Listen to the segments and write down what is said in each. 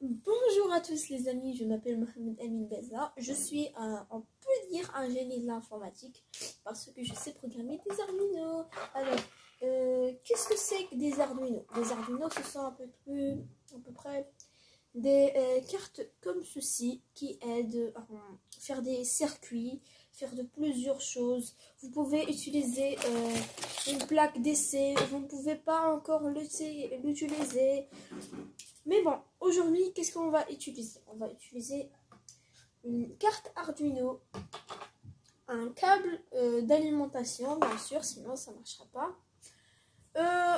Bonjour à tous les amis, je m'appelle Mohamed Amin Gaza. Je suis, on peut dire, un génie de l'informatique parce que je sais programmer des Arduino. Alors, qu'est-ce que c'est que des Arduino? Des Arduino, ce sont à peu près des cartes comme ceci qui aident à faire des circuits, faire de plusieurs choses. Vous pouvez utiliser une plaque d'essai, vous ne pouvez pas encore l'utiliser. Mais bon, aujourd'hui, qu'est-ce qu'on va utiliser? On va utiliser une carte Arduino, un câble d'alimentation, bien sûr, sinon ça ne marchera pas.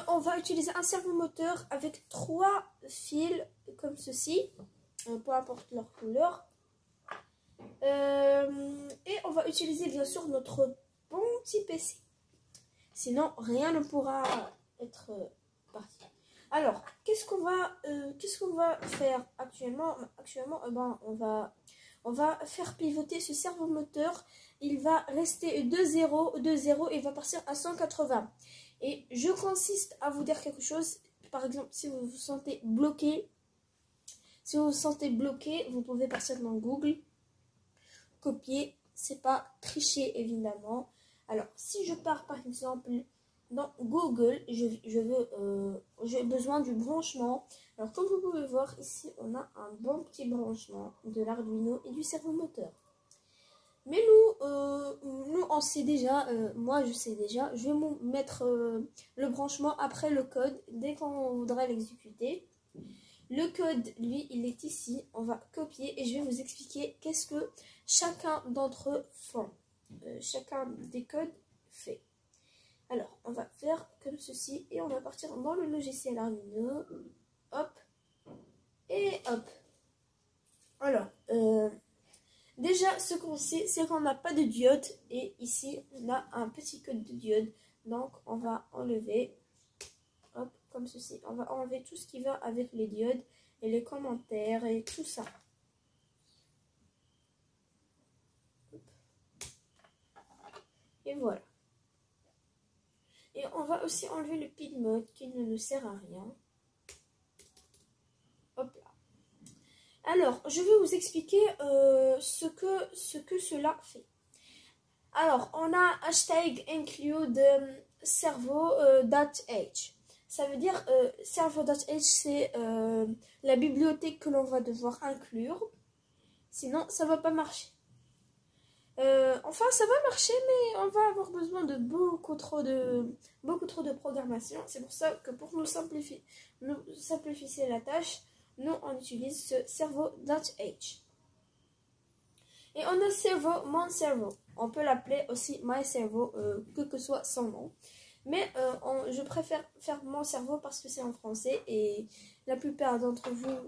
On va utiliser un servomoteur avec 3 fils comme ceci, peu importe leur couleur. Et on va utiliser bien sûr notre bon petit PC. Sinon, rien ne pourra être parti. Alors, qu'est-ce qu'on va faire actuellement? On va faire pivoter ce servomoteur. Il va rester de 0, il va partir à 180. Et je consiste à vous dire quelque chose. Par exemple, si vous vous sentez bloqué, vous pouvez partir dans Google, copier, c'est pas tricher évidemment. Alors, si je pars par exemple dans Google, j'ai besoin du branchement. Alors, comme vous pouvez voir ici, on a un bon petit branchement de l'Arduino et du servomoteur. Mais nous on sait déjà, moi je sais déjà, je vais mettre le branchement après le code dès qu'on voudra l'exécuter. Le code, lui, il est ici. On va copier et je vais vous expliquer qu'est-ce que chacun d'entre eux font. Chacun des codes fait. Alors, on va faire comme ceci et on va partir dans le logiciel Arduino. Hop. Et hop. Alors, déjà, ce qu'on sait, c'est qu'on n'a pas de diode. Et ici, on a un petit code de diode. Donc, on va enlever, hop, comme ceci. On va enlever tout ce qui va avec les diodes et les commentaires et tout ça. Hop. Et voilà. Et on va aussi enlever le pin mode qui ne nous sert à rien. Hop là. Alors, je vais vous expliquer ce que cela fait. Alors, on a hashtag include servo.h. Ça veut dire servo.h, c'est la bibliothèque que l'on va devoir inclure. Sinon, ça ne va pas marcher. Enfin, ça va marcher, mais on va avoir besoin de beaucoup trop de programmation. C'est pour ça que pour nous simplifier la tâche, nous on utilise ce servo.h. Et on a servo, mon servo. On peut l'appeler aussi my servo, que soit son nom. Mais je préfère faire mon servo parce que c'est en français et la plupart d'entre vous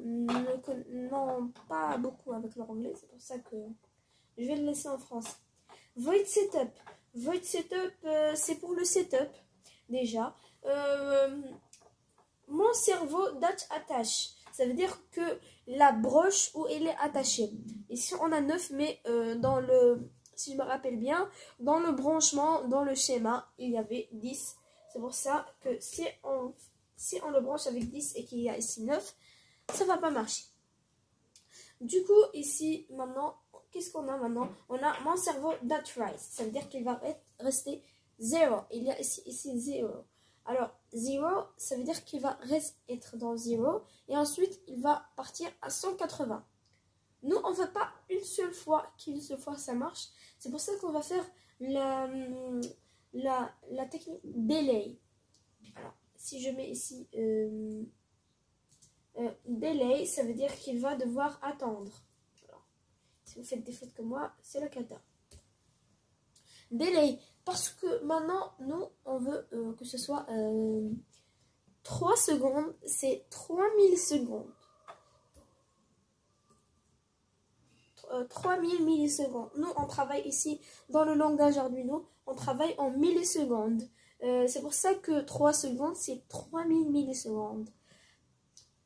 n'ont pas beaucoup avec leur anglais. C'est pour ça que je vais le laisser en français. Void setup. Void setup, c'est pour le setup, déjà. Mon servo attache. Ça veut dire que la broche où elle est attachée. Ici, on a 9, mais si je me rappelle bien, dans le branchement, dans le schéma, il y avait 10. C'est pour ça que si on le branche avec 10 et qu'il y a ici 9, ça ne va pas marcher. Du coup, ici, maintenant, qu'est-ce qu'on a maintenant? On a mon servo rise. Ça veut dire qu'il va rester 0. Il y a ici 0. Alors, 0, ça veut dire qu'il va être dans 0. Et ensuite, il va partir à 180. Nous, on ne veut pas une seule fois ça marche. C'est pour ça qu'on va faire la technique delay. Alors, si je mets ici delay, ça veut dire qu'il va devoir attendre. Alors, si vous faites des fautes comme moi, c'est la cata. Delay, parce que maintenant, nous, on veut que ce soit 3 secondes, c'est 3000 secondes. 3000 millisecondes. Nous, on travaille ici dans le langage Arduino, on travaille en millisecondes. C'est pour ça que 3 secondes, c'est 3000 millisecondes.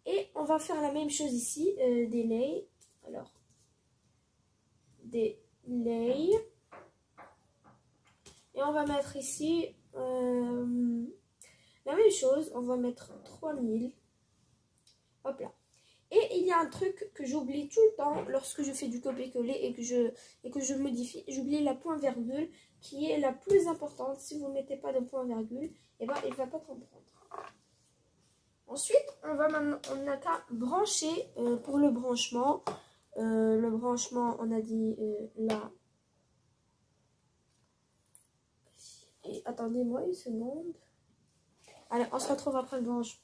Et on va faire la même chose ici, delay. Alors, delay. Et on va mettre ici la même chose, on va mettre 3000. Hop là. Et il y y a un truc que j'oublie tout le temps lorsque je fais du copier-coller et que je modifie. J'oublie la point-virgule qui est la plus importante. Si vous ne mettez pas de point-virgule, eh ben, il ne va pas comprendre. Ensuite, on n'a qu'à brancher pour le branchement. Le branchement, on a dit là. Et attendez-moi une seconde. Allez, on se retrouve après le branchement.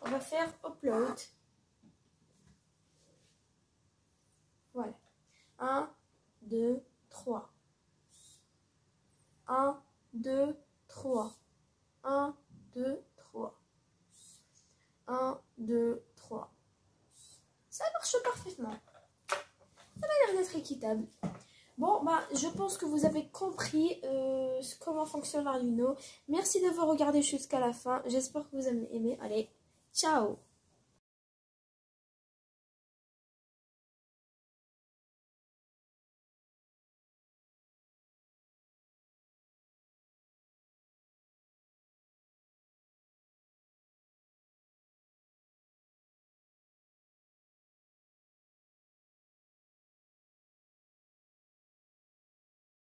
On va faire upload. Voilà. 1, 2, 3. 1, 2, 3. 1, 2, 3. 1, 2, 3. Ça marche parfaitement. Ça a l'air d'être équitable. Bon, bah, je pense que vous avez compris comment fonctionne Arduino. Merci d'avoir regardé jusqu'à la fin. J'espère que vous avez aimé. Allez, ciao!